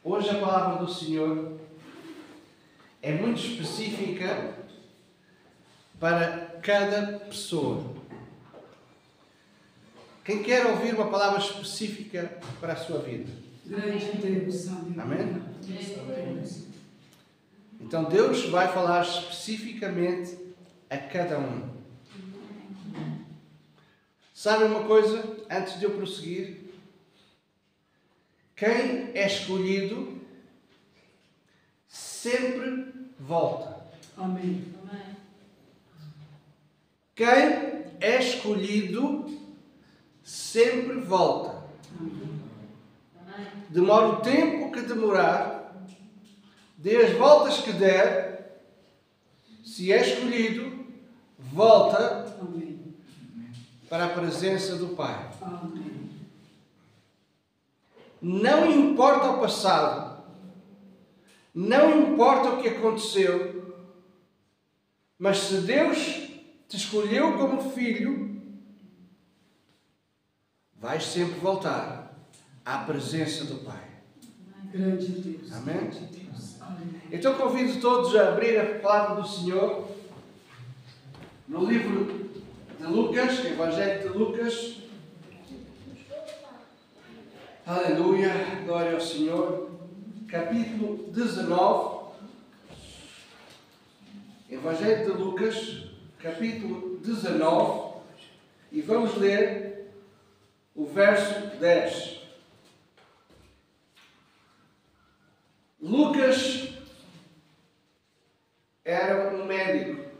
Hoje a palavra do Senhor é muito específica para cada pessoa. Quem quer ouvir uma palavra específica para a sua vida? Grande Deus, amém? Então Deus vai falar especificamente a cada um. Sabe uma coisa? Antes de eu prosseguir, quem é escolhido sempre volta. Amém. Quem é escolhido sempre volta. Demora o tempo que demorar, dê as voltas que der, se é escolhido, volta para a presença do Pai. Não importa o passado, não importa o que aconteceu, mas se Deus te escolheu como filho, vais sempre voltar à presença do Pai. Grande Deus. Amém? Então convido todos a abrir a palavra do Senhor no livro de Lucas, Evangelho de Lucas. Aleluia, glória ao Senhor. Capítulo 19. Evangelho de Lucas, capítulo 19. E vamos ler o verso 10. Lucas era um médico.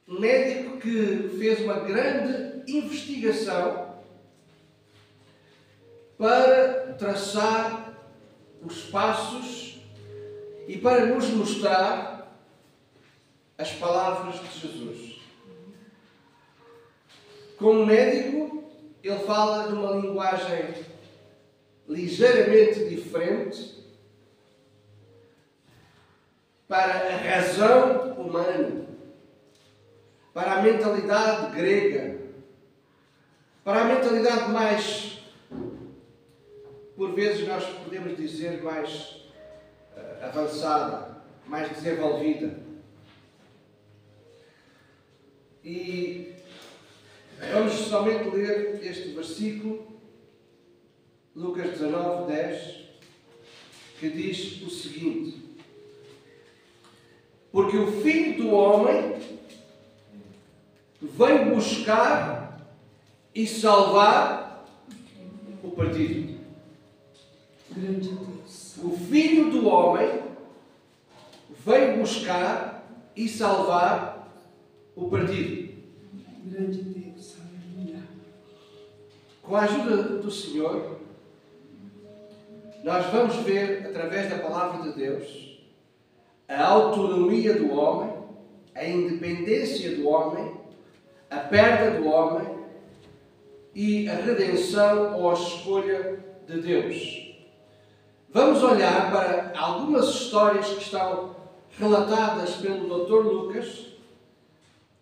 Um médico que fez uma grande investigação para traçar os passos e para nos mostrar as palavras de Jesus. Como médico, ele fala numa linguagem ligeiramente diferente para a razão humana, para a mentalidade grega, para a mentalidade mais, por vezes nós podemos dizer, mais avançada, mais desenvolvida. E vamos somente ler este versículo, Lucas 19, 10, que diz o seguinte: porque o Filho do Homem veio buscar e salvar o perdido. Grande Deus. O Filho do Homem veio buscar e salvar o perdido. Grande Deus, aleluia. Com a ajuda do Senhor, nós vamos ver, através da palavra de Deus, a autonomia do homem, a independência do homem, a perda do homem e a redenção ou a escolha de Deus. Vamos olhar para algumas histórias que estão relatadas pelo Dr. Lucas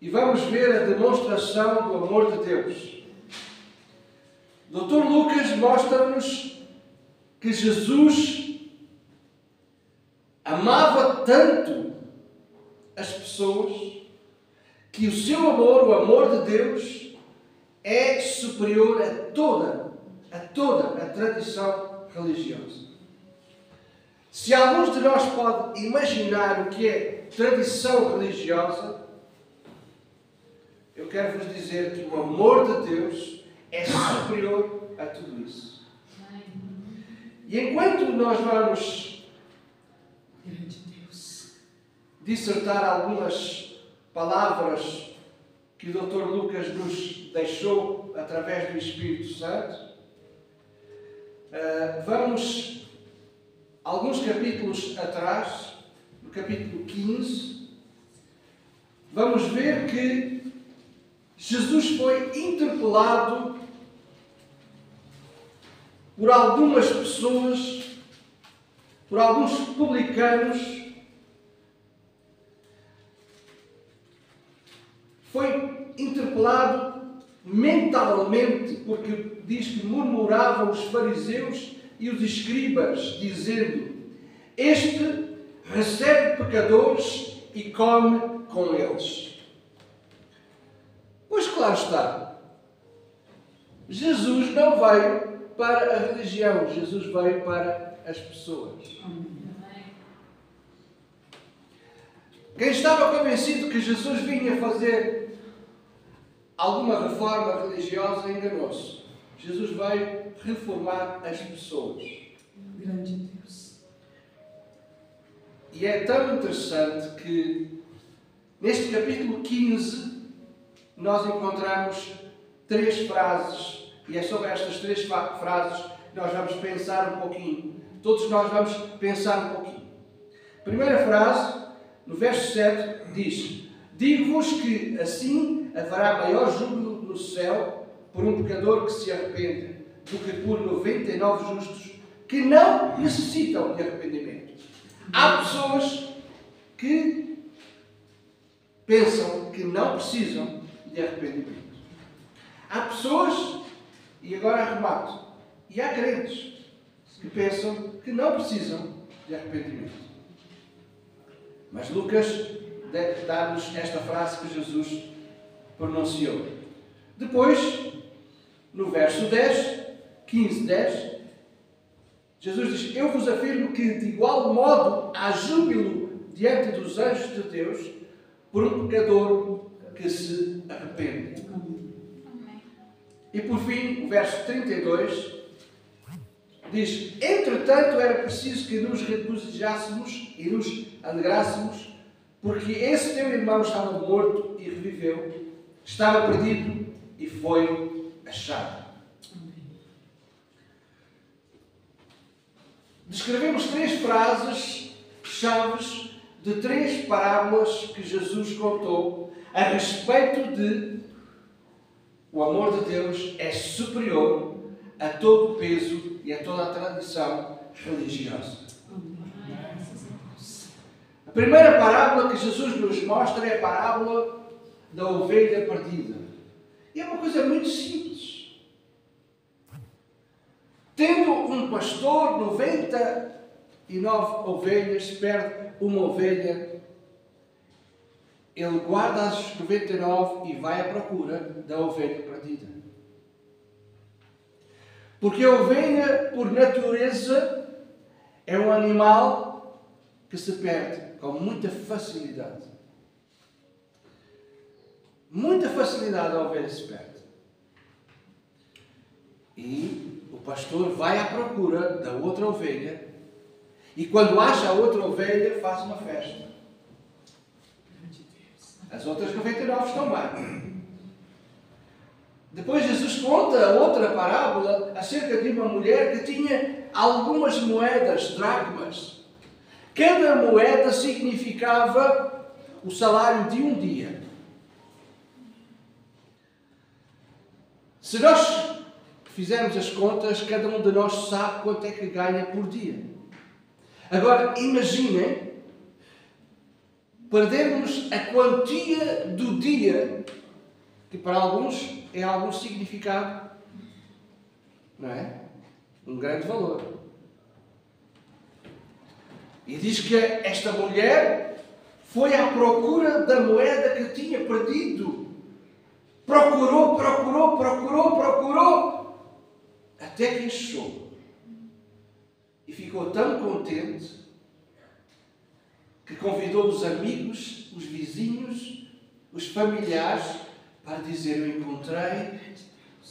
e vamos ver a demonstração do amor de Deus. Dr. Lucas mostra-nos que Jesus amava tanto as pessoas que o seu amor, o amor de Deus, é superior a toda a tradição religiosa. Se alguns de nós podem imaginar o que é tradição religiosa, eu quero vos dizer que o amor de Deus é superior a tudo isso. E enquanto nós vamos dissertar algumas palavras que o Dr. Lucas nos deixou através do Espírito Santo, vamos alguns capítulos atrás, no capítulo 15, vamos ver que Jesus foi interpelado por algumas pessoas, por alguns publicanos. Foi interpelado mentalmente, porque diz que murmuravam os fariseus e os escribas, dizendo: este recebe pecadores e come com eles. Pois claro está, Jesus não veio para a religião, Jesus veio para as pessoas. Quem estava convencido que Jesus vinha fazer alguma reforma religiosa enganou-se. Jesus veio reformar as pessoas. Grande Deus. E é tão interessante que neste capítulo 15 nós encontramos 3 frases, e é sobre estas 3 frases que nós vamos pensar um pouquinho. Todos nós vamos pensar um pouquinho. Primeira frase, no verso 7, diz: digo-vos que assim haverá maior júbilo no céu por um pecador que se arrepende do que por 99 justos que não necessitam de arrependimento. Há pessoas que pensam que não precisam de arrependimento. Há pessoas, e agora arremato, e há crentes que pensam que não precisam de arrependimento. Mas Lucas dá-nos esta frase que Jesus pronunciou. Depois, no verso 10, 15, 10, Jesus diz: eu vos afirmo que de igual modo há júbilo diante dos anjos de Deus por um pecador que se arrepende. E por fim, o verso 32 diz: entretanto era preciso que nos regozijássemos e nos alegrássemos, porque esse teu irmão estava morto e reviveu, estava perdido e foi achado. Descrevemos 3 frases chaves de 3 parábolas que Jesus contou a respeito de o amor de Deus é superior a todo o peso e a toda a tradição religiosa. A primeira parábola que Jesus nos mostra é a parábola da ovelha perdida. E é uma coisa muito simples. Tendo um pastor, 99 ovelhas, perde uma ovelha, ele guarda as 99 e vai à procura da ovelha perdida. Porque a ovelha, por natureza, é um animal que se perde com muita facilidade. Muita facilidade a ovelha se perde. E o pastor vai à procura da outra ovelha e quando acha a outra ovelha faz uma festa. As outras 99 estão bem. Depois Jesus conta outra parábola acerca de uma mulher que tinha algumas moedas, dracmas. Cada moeda significava o salário de um dia. Se nós fizermos as contas, cada um de nós sabe quanto é que ganha por dia. Agora, imaginem perdermos a quantia do dia, que para alguns é algum significado, não é? Um grande valor. E diz que esta mulher foi à procura da moeda que tinha perdido. Procurou, até que achou. E ficou tão contente que convidou os amigos, os vizinhos, os familiares para dizer: eu encontrei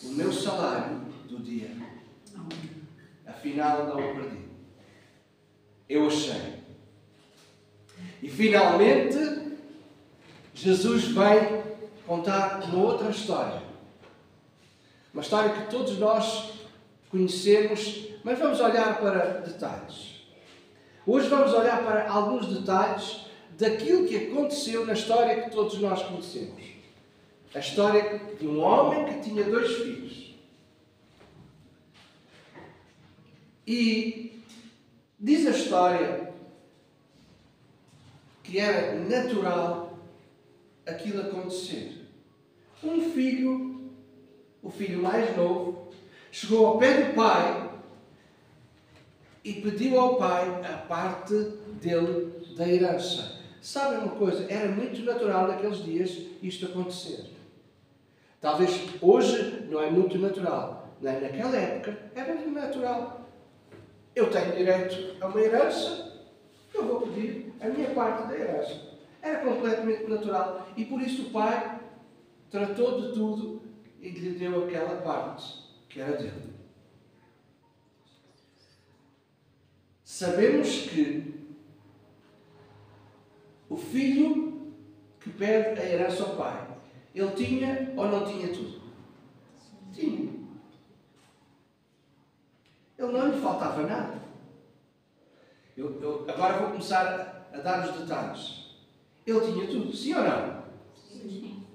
o meu salário do dia. Afinal não o perdi. Eu achei. E finalmente Jesus vem contar uma outra história. Uma história que todos nós conhecemos, mas vamos olhar para detalhes. Hoje vamos olhar para alguns detalhes daquilo que aconteceu na história que todos nós conhecemos. A história de um homem que tinha 2 filhos. E diz a história que era natural aquilo acontecer. Um filho, o filho mais novo, chegou ao pé do pai e pediu ao pai a parte dele da herança. Sabem uma coisa? Era muito natural naqueles dias isto acontecer. Talvez hoje não é muito natural. Naquela época era muito natural. Eu tenho direito a uma herança, eu vou pedir a minha parte da herança. Era completamente natural. E por isso o pai tratou de tudo e lhe deu aquela parte que era dele. Sabemos que o filho que pede a herança ao pai, ele tinha ou não tinha tudo? Tinha. Ele não lhe faltava nada. Eu agora vou começar a dar os detalhes. Ele tinha tudo, sim ou não? Sim.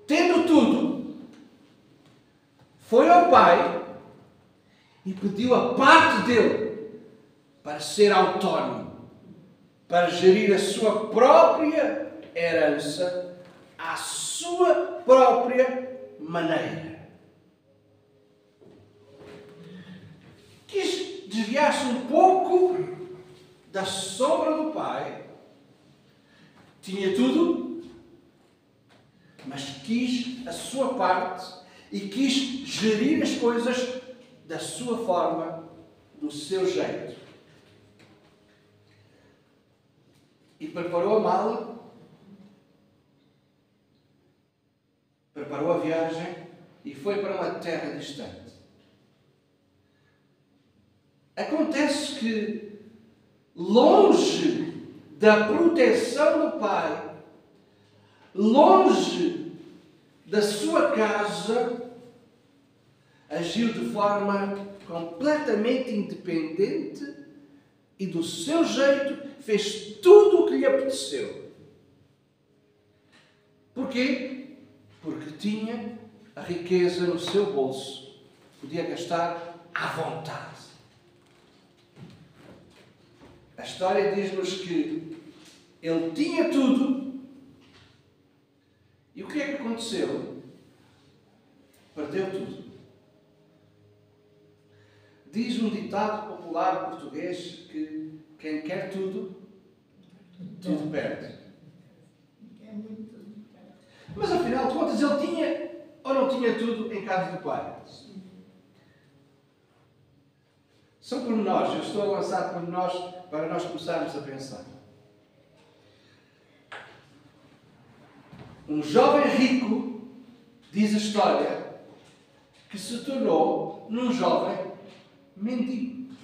Tendo tudo, foi ao pai e pediu a parte dele para ser autónomo, para gerir a sua própria herança à sua própria maneira. Quis desviar-se um pouco da sombra do pai. Tinha tudo, mas quis a sua parte e quis gerir as coisas da sua forma, do seu jeito. E preparou a mala, preparou a viagem e foi para uma terra distante. Acontece que, longe da proteção do pai, longe da sua casa, agiu de forma completamente independente e do seu jeito fez tudo o que lhe apeteceu. Porquê? Porque tinha a riqueza no seu bolso. Podia gastar à vontade. A história diz-nos que ele tinha tudo. E o que é que aconteceu? Perdeu tudo. Diz um ditado popular português que quem quer tudo, tudo perde. Mas afinal de contas ele tinha ou não tinha tudo em casa do pai? São pormenores. Eu estou a lançar pormenores para nós começarmos a pensar. Um jovem rico, diz a história, que se tornou num jovem mendigo.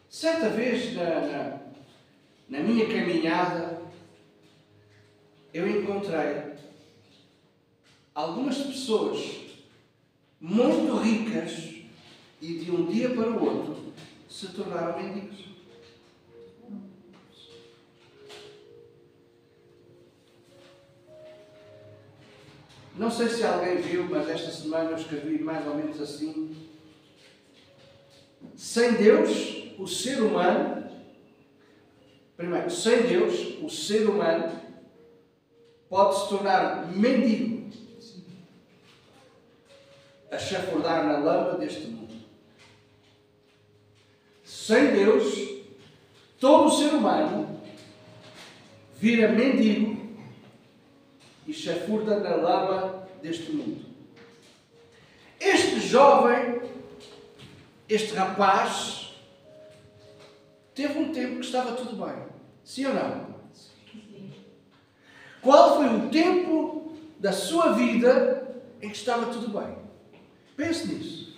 Certa vez, na minha caminhada, eu encontrei algumas pessoas muito ricas e de um dia para o outro se tornaram mendigos. Não sei se alguém viu, mas esta semana eu escrevi mais ou menos assim. Sem Deus, o ser humano... Primeiro, sem Deus, o ser humano pode se tornar mendigo, a chafurdar na lama deste mundo. Sem Deus, todo o ser humano vira mendigo e chafurda na lama deste mundo. Este jovem, este rapaz, teve um tempo que estava tudo bem. Sim ou não? Qual foi o tempo da sua vida em que estava tudo bem? Pense nisso.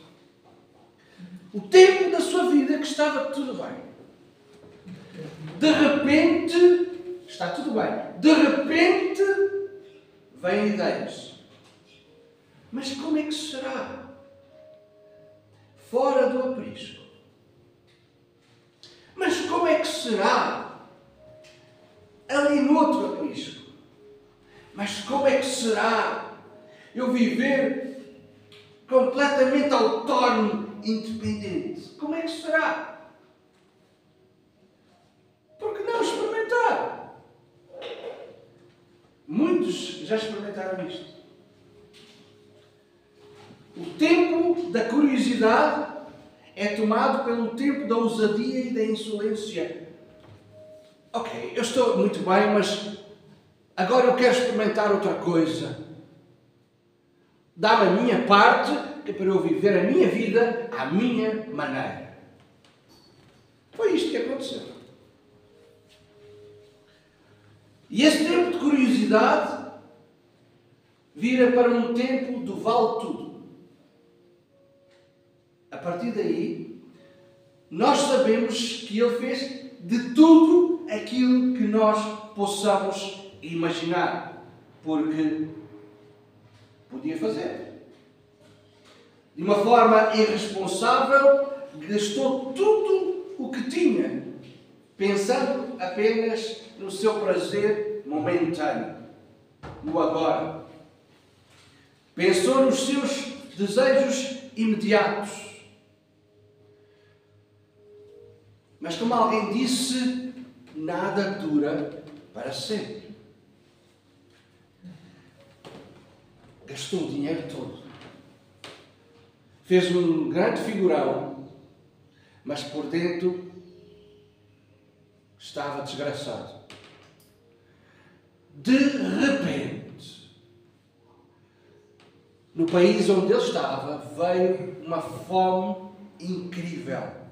O tempo da sua vida que estava tudo bem. De repente, está tudo bem. De repente, vêm ideias. Mas como é que será? Fora do aprisco. Mas como é que será? Ali no outro aprisco. Mas como é que será eu viver completamente autónomo, independente? Como é que será? Por que não experimentar? Muitos já experimentaram isto. O O tempo da curiosidade é tomado pelo tempo da ousadia e da insolência. Ok, eu estou muito bem, mas agora eu quero experimentar outra coisa. Dá-me a minha parte, que é para eu viver a minha vida à minha maneira. Foi isto que aconteceu. E esse tempo de curiosidade vira para um tempo do vale tudo. A partir daí, nós sabemos que ele fez de tudo aquilo que nós possamos imaginar, porque podia fazer. De uma forma irresponsável, gastou tudo o que tinha, pensando apenas no seu prazer momentâneo, no agora. Pensou nos seus desejos imediatos. Mas como alguém disse, nada dura para sempre. Gastou o dinheiro todo. Fez um grande figurão, mas por dentro estava desgraçado. De repente, no país onde ele estava, veio uma fome incrível.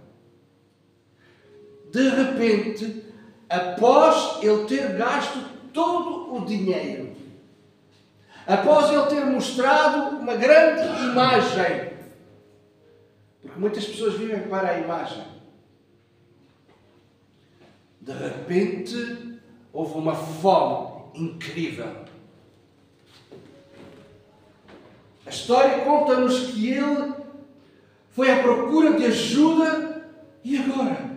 De repente, após ele ter gasto todo o dinheiro, após ele ter mostrado uma grande imagem, porque muitas pessoas vivem para a imagem, de repente houve uma fome incrível. A história conta-nos que ele foi à procura de ajuda e agora?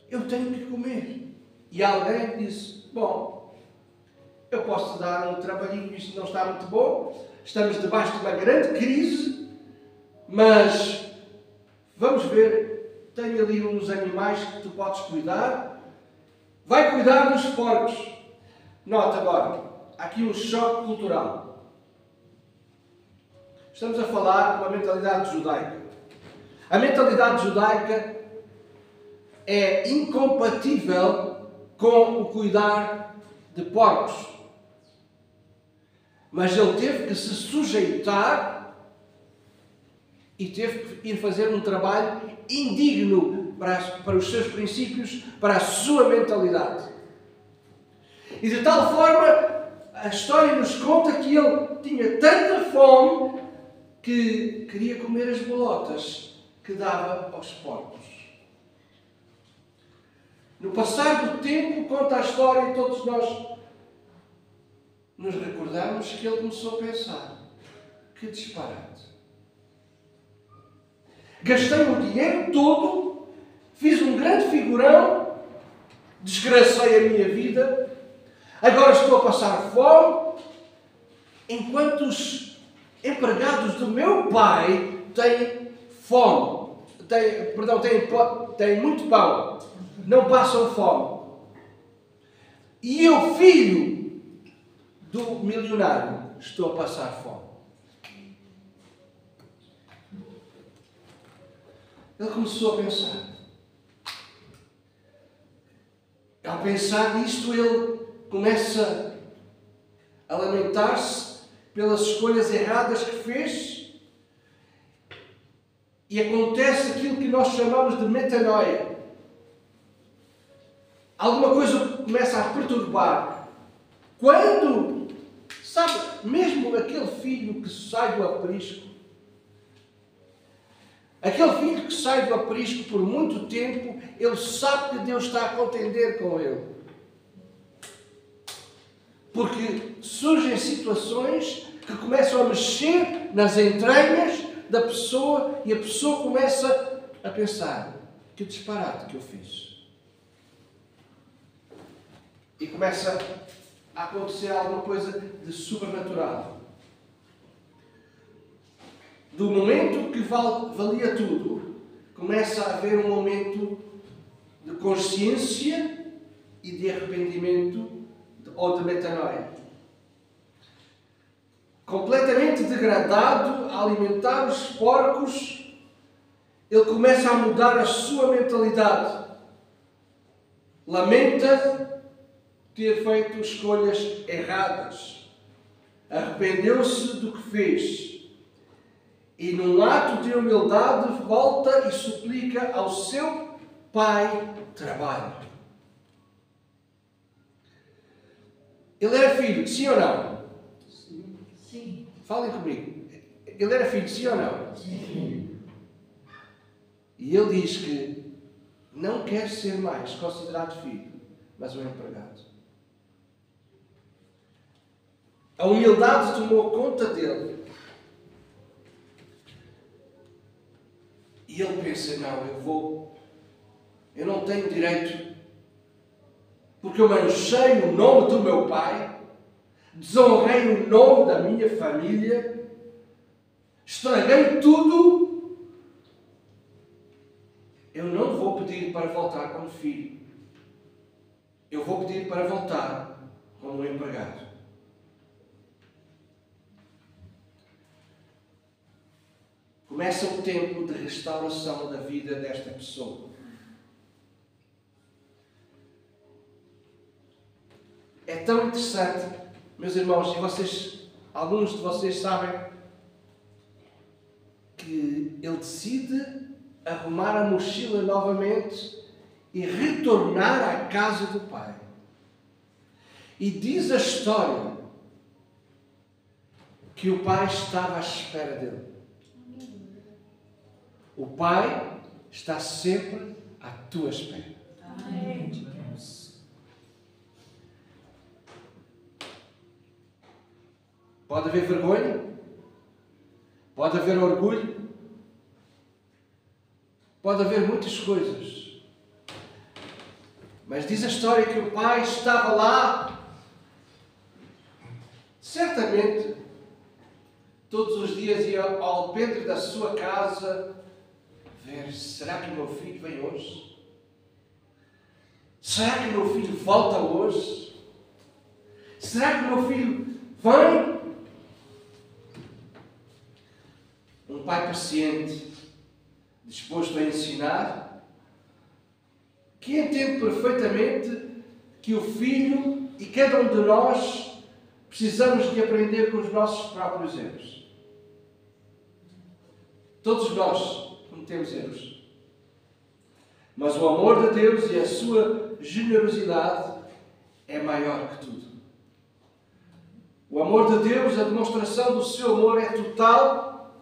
Eu tenho que comer. E alguém disse, bom, eu posso te dar um trabalhinho, isto não está muito bom, estamos debaixo de uma grande crise, mas vamos ver, tenho ali uns animais que tu podes cuidar, vai cuidar dos porcos. Nota agora, há aqui um choque cultural. Estamos a falar de uma mentalidade judaica. A mentalidade judaica é incompatível com o cuidar de porcos. Mas ele teve que se sujeitar e teve que ir fazer um trabalho indigno para os seus princípios, para a sua mentalidade. E de tal forma, a história nos conta que ele tinha tanta fome que queria comer as bolotas que dava aos porcos. No passar do tempo, conta a história e todos nós nos recordamos que ele começou a pensar, que disparate. Gastei o dinheiro todo, fiz um grande figurão, desgracei a minha vida, agora estou a passar fome, enquanto os empregados do meu pai têm fome, têm muito pão, não passam fome. E eu, filho do milionário, estou a passar fome. Ele começou a pensar. Ao pensar nisto, ele começa a lamentar-se pelas escolhas erradas que fez e acontece aquilo que nós chamamos de metanoia. Alguma coisa começa a perturbar. Quando, sabe, mesmo aquele filho que sai do aprisco, aquele filho que sai do aprisco por muito tempo, ele sabe que Deus está a contender com ele. Porque surgem situações que começam a mexer nas entranhas da pessoa e a pessoa começa a pensar, que disparate que eu fiz. E começa a acontecer alguma coisa de sobrenatural. Do momento que valia tudo, começa a haver um momento de consciência e de arrependimento ou de metanoia. completamente degradado, a alimentar os porcos, ele começa a mudar a sua mentalidade. Lamenta ter feito escolhas erradas. Arrependeu-se do que fez. E num ato de humildade volta e suplica ao seu pai trabalho. Ele era filho, sim ou não? Sim. Falem comigo. Ele era filho, sim ou não? Sim. E ele diz que não quer ser mais considerado filho, mas um empregado. A humildade tomou conta dele. E ele pensa, não, eu não tenho direito, porque eu manchei o nome do meu pai, desonrei o nome da minha família, estraguei tudo. Eu não vou pedir para voltar como filho. Eu vou pedir para voltar como um empregado. Começa o tempo de restauração da vida desta pessoa. É tão interessante, meus irmãos, e vocês, alguns de vocês sabem que ele decide arrumar a mochila novamente e retornar à casa do pai. E diz a história que o pai estava à espera dele. O pai está sempre à tua espera. Amém. Deus. Pode haver vergonha, pode haver orgulho, pode haver muitas coisas. Mas diz a história que o pai estava lá, certamente, todos os dias ia ao alpendre da sua casa ver, será que o meu filho vem hoje? Será que o meu filho volta hoje? Será que o meu filho vem? Um pai paciente, disposto a ensinar, que entende perfeitamente que o filho e cada um de nós precisamos de aprender com os nossos próprios erros. Todos nós cometemos erros. Mas o amor de Deus e a sua generosidade é maior que tudo. O amor de Deus, a demonstração do seu amor é total,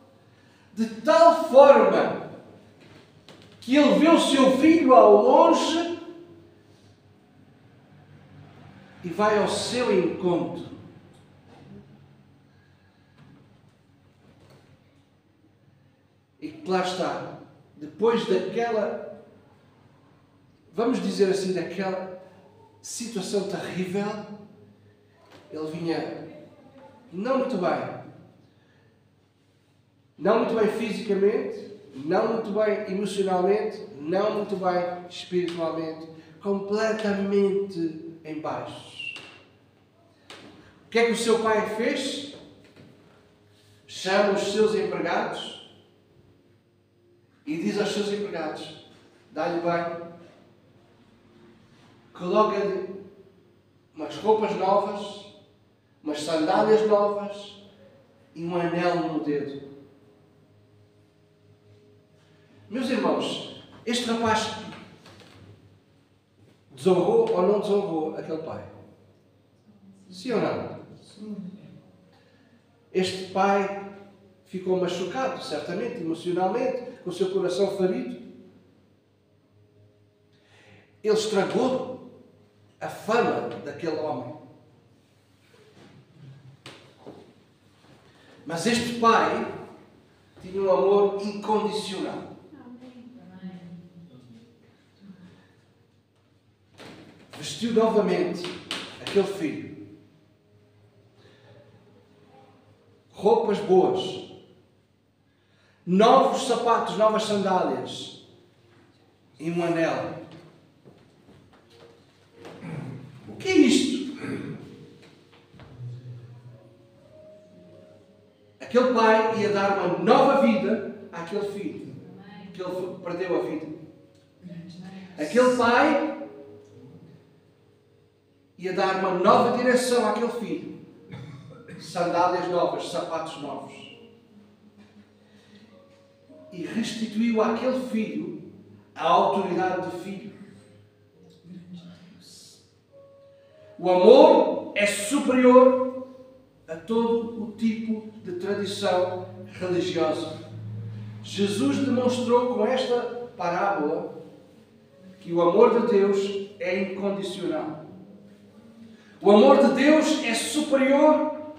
de tal forma que ele vê o seu filho ao longe e vai ao seu encontro. E que lá está, depois daquela, vamos dizer assim, daquela situação terrível, ele vinha não muito bem fisicamente, não muito bem emocionalmente, não muito bem espiritualmente, completamente em baixo. O que é que o seu pai fez? Chama os seus empregados e diz aos seus empregados, dá-lhe banho, coloca-lhe umas roupas novas, umas sandálias novas e um anel no dedo. Meus irmãos, este rapaz desonrou ou não desonrou aquele pai? Sim ou não? Sim. Este pai ficou machucado, certamente, emocionalmente, com o seu coração ferido. Ele estragou a fama daquele homem. Mas este pai tinha um amor incondicional. Vestiu novamente aquele filho. Roupas boas. Novos sapatos, novas sandálias. E um anel. O que é isto? Aquele pai ia dar uma nova vida àquele filho, que ele perdeu a vida. Aquele pai ia dar uma nova direção àquele filho. Sandálias novas, sapatos novos. E restituiu àquele filho a autoridade de filho. O amor é superior a todo o tipo de tradição religiosa. Jesus demonstrou com esta parábola que o amor de Deus é incondicional. O amor de Deus é superior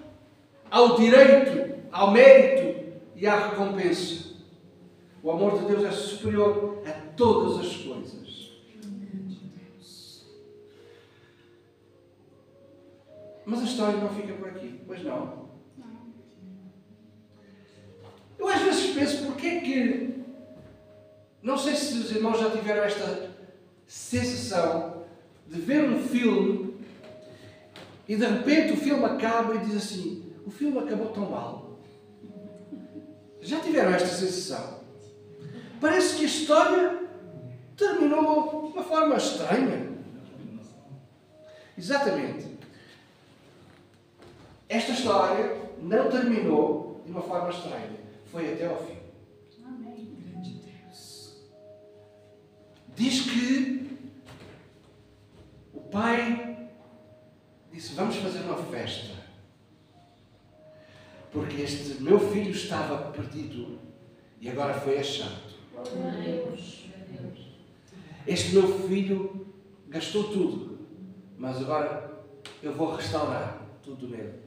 ao direito, ao mérito e à recompensa. O amor de Deus é superior a todas as coisas. Mas a história não fica por aqui, pois não? Eu às vezes penso, porque é que... Não sei se os irmãos já tiveram esta sensação de ver um filme e de repente o filme acaba e diz assim: o filme acabou tão mal. Já tiveram esta sensação? Parece que a história terminou de uma forma estranha. Exatamente. Esta história não terminou de uma forma estranha. Foi até ao fim. Amém. Grande Deus. Diz que o pai disse: vamos fazer uma festa. Porque este meu filho estava perdido e agora foi achado. Este meu filho gastou tudo, mas agora eu vou restaurar tudo nele.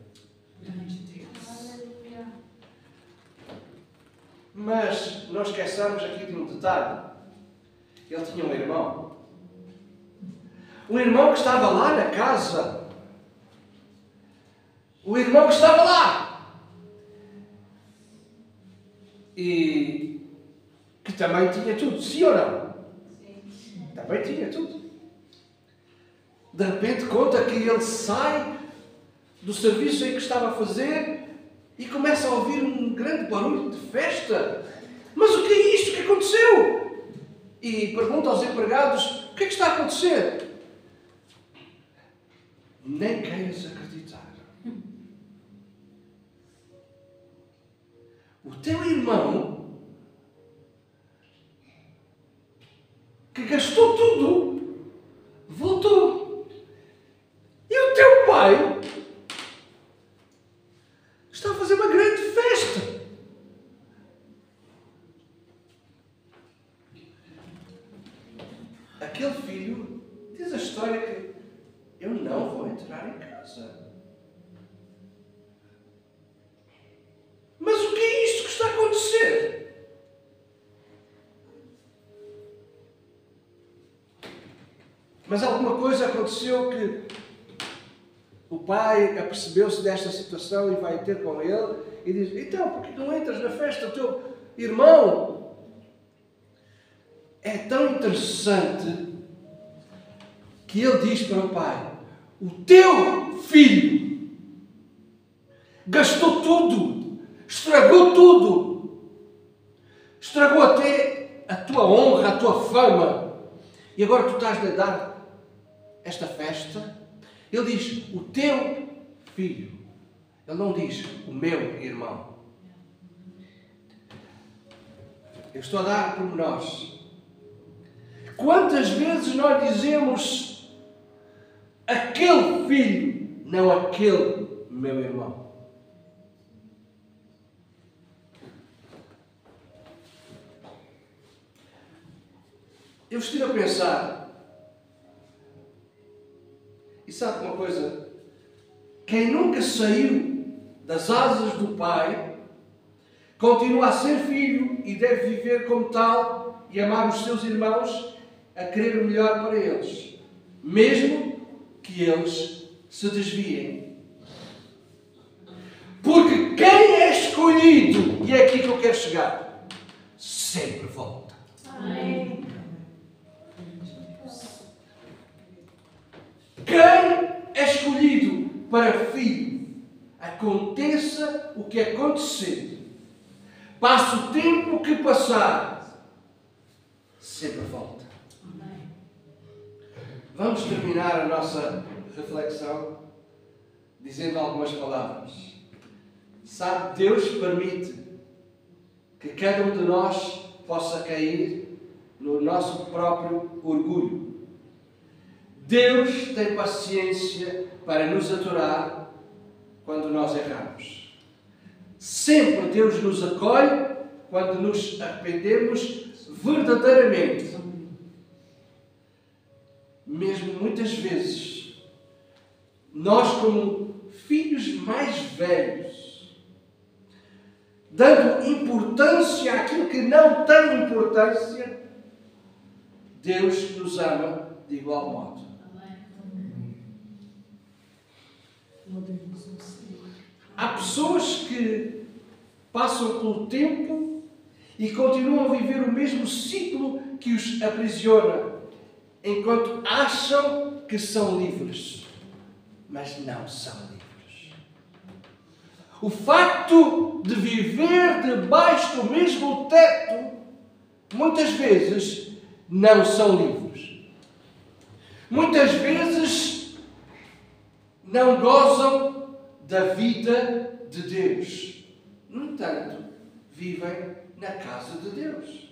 Grande Deus. Mas não esqueçamos aqui de um detalhe. Ele tinha um irmão. Um irmão que estava lá na casa. O irmão que estava lá. E que também tinha tudo. Sim ou não? Sim. Também tinha tudo. De repente conta que ele sai do serviço em que estava a fazer e começa a ouvir um grande barulho de festa. Mas o que é isto que aconteceu? E pergunta aos empregados: o que é que está a acontecer? Nem queiras acreditar. O teu irmão, que gastou tudo, voltou. E o teu pai está a fazer uma grande festa. Aquele filho diz a história que eu não vou entrar em casa. Mas o que é isto que está a acontecer? Mas alguma coisa aconteceu que o pai apercebeu-se desta situação e vai ter com ele e diz: então, por que não entras na festa? O teu irmão é tão interessante que ele diz para o pai: o teu filho gastou tudo, estragou tudo, estragou até a tua honra, a tua fama, e agora tu estás-lhe a dar esta festa. Ele diz: o teu filho. Ele não diz: o meu irmão. Eu estou a dar pormenores. Quantas vezes nós dizemos aquele filho, não aquele meu irmão? Eu estive a pensar, e sabe uma coisa? Quem nunca saiu das asas do Pai continua a ser filho e deve viver como tal e amar os seus irmãos, a querer o melhor para eles, mesmo que eles se desviem. Porque quem é escolhido, e é aqui que eu quero chegar, sempre volta. Amém. Quem é escolhido para filho, aconteça o que acontecer, passe o tempo que passar, sempre volta. Vamos terminar a nossa reflexão dizendo algumas palavras. Sabe, Deus permite que cada um de nós possa cair no nosso próprio orgulho. Deus tem paciência para nos aturar quando nós erramos. Sempre Deus nos acolhe quando nos arrependemos verdadeiramente. Mesmo muitas vezes, nós como filhos mais velhos, dando importância àquilo que não tem importância, Deus nos ama de igual modo. Há pessoas que passam pelo tempo e continuam a viver o mesmo ciclo que os aprisiona, enquanto acham que são livres, mas não são livres. O facto de viver debaixo do mesmo teto, muitas vezes, não são livres. Muitas vezes, não gozam da vida de Deus. No entanto, vivem na casa de Deus.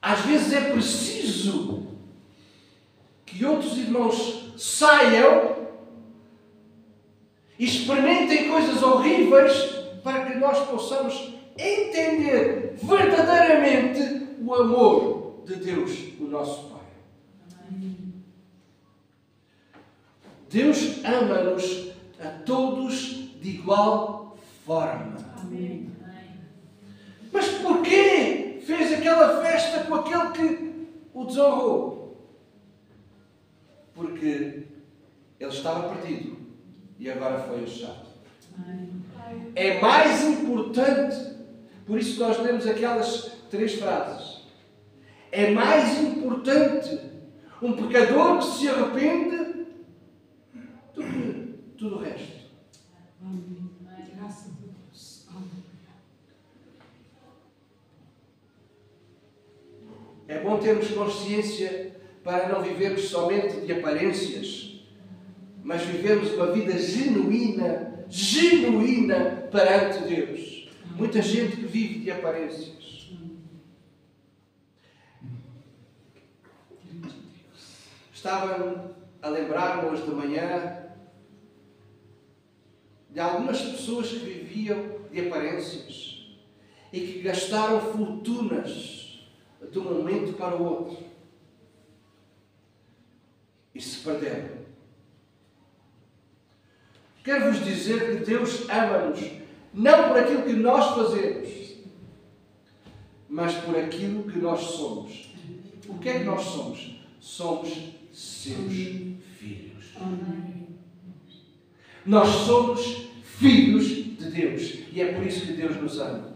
Às vezes é preciso que outros irmãos saiam e experimentem coisas horríveis para que nós possamos entender verdadeiramente o amor de Deus, o nosso Pai. Deus ama-nos a todos de igual forma. Amém. Mas porquê fez aquela festa com aquele que o desonrou? Porque ele estava perdido e agora foi achado. É mais importante, por isso nós lemos aquelas 3 frases. É mais importante um pecador que se arrepende do que tudo o resto. Amém. Graças a Deus. Amém. É bom termos consciência para não vivermos somente de aparências, mas vivermos uma vida genuína perante Deus. Muita gente que vive de aparências. Estava a lembrar-me hoje de manhã de algumas pessoas que viviam de aparências e que gastaram fortunas de um momento para o outro e se perderam. Quero-vos dizer que Deus ama-nos não por aquilo que nós fazemos, mas por aquilo que nós somos. O que é que nós somos? Somos seus filhos. Nós somos filhos de Deus e é por isso que Deus nos ama.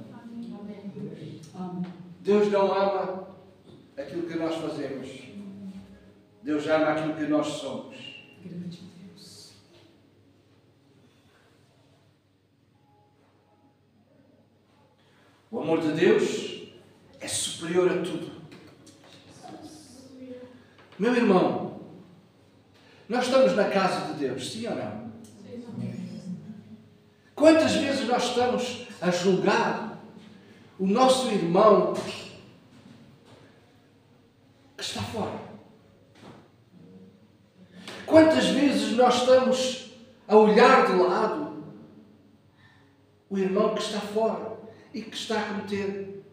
Deus não ama aquilo que nós fazemos. Deus ama aquilo que nós somos. Grande Deus. O amor de Deus é superior a tudo. Meu irmão, nós estamos na casa de Deus, sim ou não? Quantas vezes nós estamos a julgar o nosso irmão que está fora? Quantas vezes nós estamos a olhar de lado o irmão que está fora e que está a cometer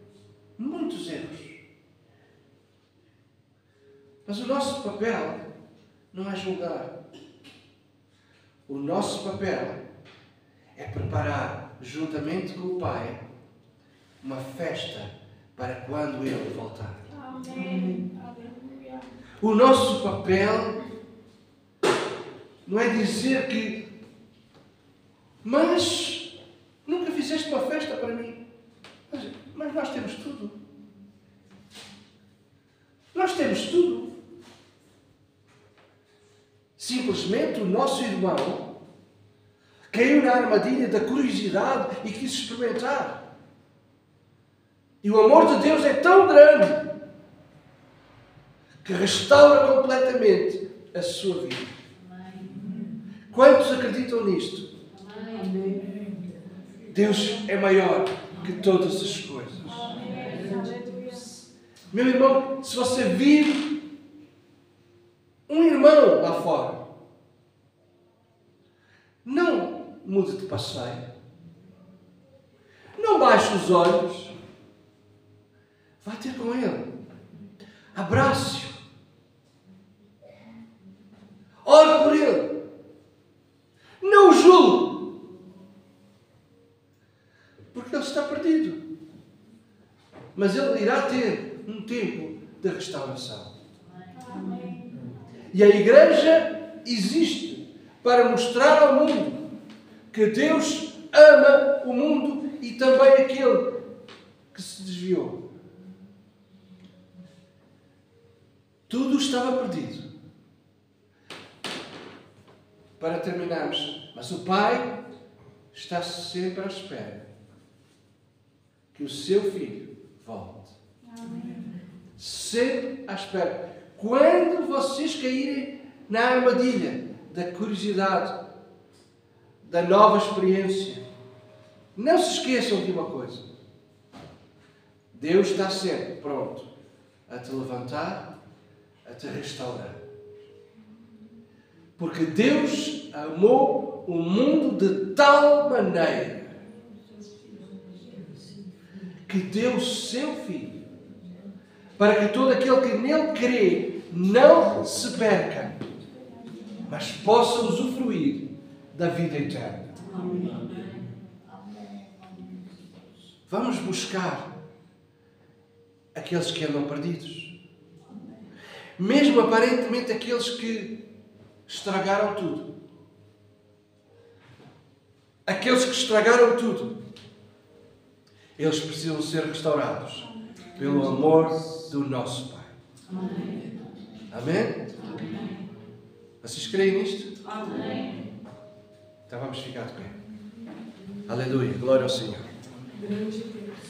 muitos erros? Mas o nosso papel não é julgar. O nosso papel é preparar, juntamente com o Pai, uma festa para quando Ele voltar. Amém. O nosso papel não é dizer que, mas nunca fizeste uma festa para mim. Mas nós temos tudo. Nós temos tudo. Simplesmente o nosso irmão caiu na armadilha da curiosidade e quis experimentar. E o amor de Deus é tão grande que restaura completamente a sua vida. Quantos acreditam nisto? Deus é maior que todas as coisas. Meu irmão, se você vir um irmão lá fora, não mude de passeio, não baixe os olhos, vá ter com ele, abrace-o, ore por ele, não o julgue, porque ele está perdido, mas ele irá ter um tempo de restauração. E a igreja existe para mostrar ao mundo que Deus ama o mundo e também aquele que se desviou. Tudo estava perdido. Para terminarmos, mas o Pai está sempre à espera que o seu filho volte. Sempre à espera. Quando vocês caírem na armadilha da curiosidade, da nova experiência, não se esqueçam de uma coisa. Deus está sempre pronto a te levantar, a te restaurar. Porque Deus amou o mundo de tal maneira que deu o seu Filho, para que todo aquele que nele crê não se perca, mas possa usufruir da vida eterna. Vamos buscar aqueles que andam perdidos. Mesmo aparentemente aqueles que estragaram tudo. Aqueles que estragaram tudo. Eles precisam ser restaurados pelo amor do nosso Pai. Amém? Vocês creem nisto? Amém. Então vamos ficar de pé. Aleluia. Glória ao Senhor. Grande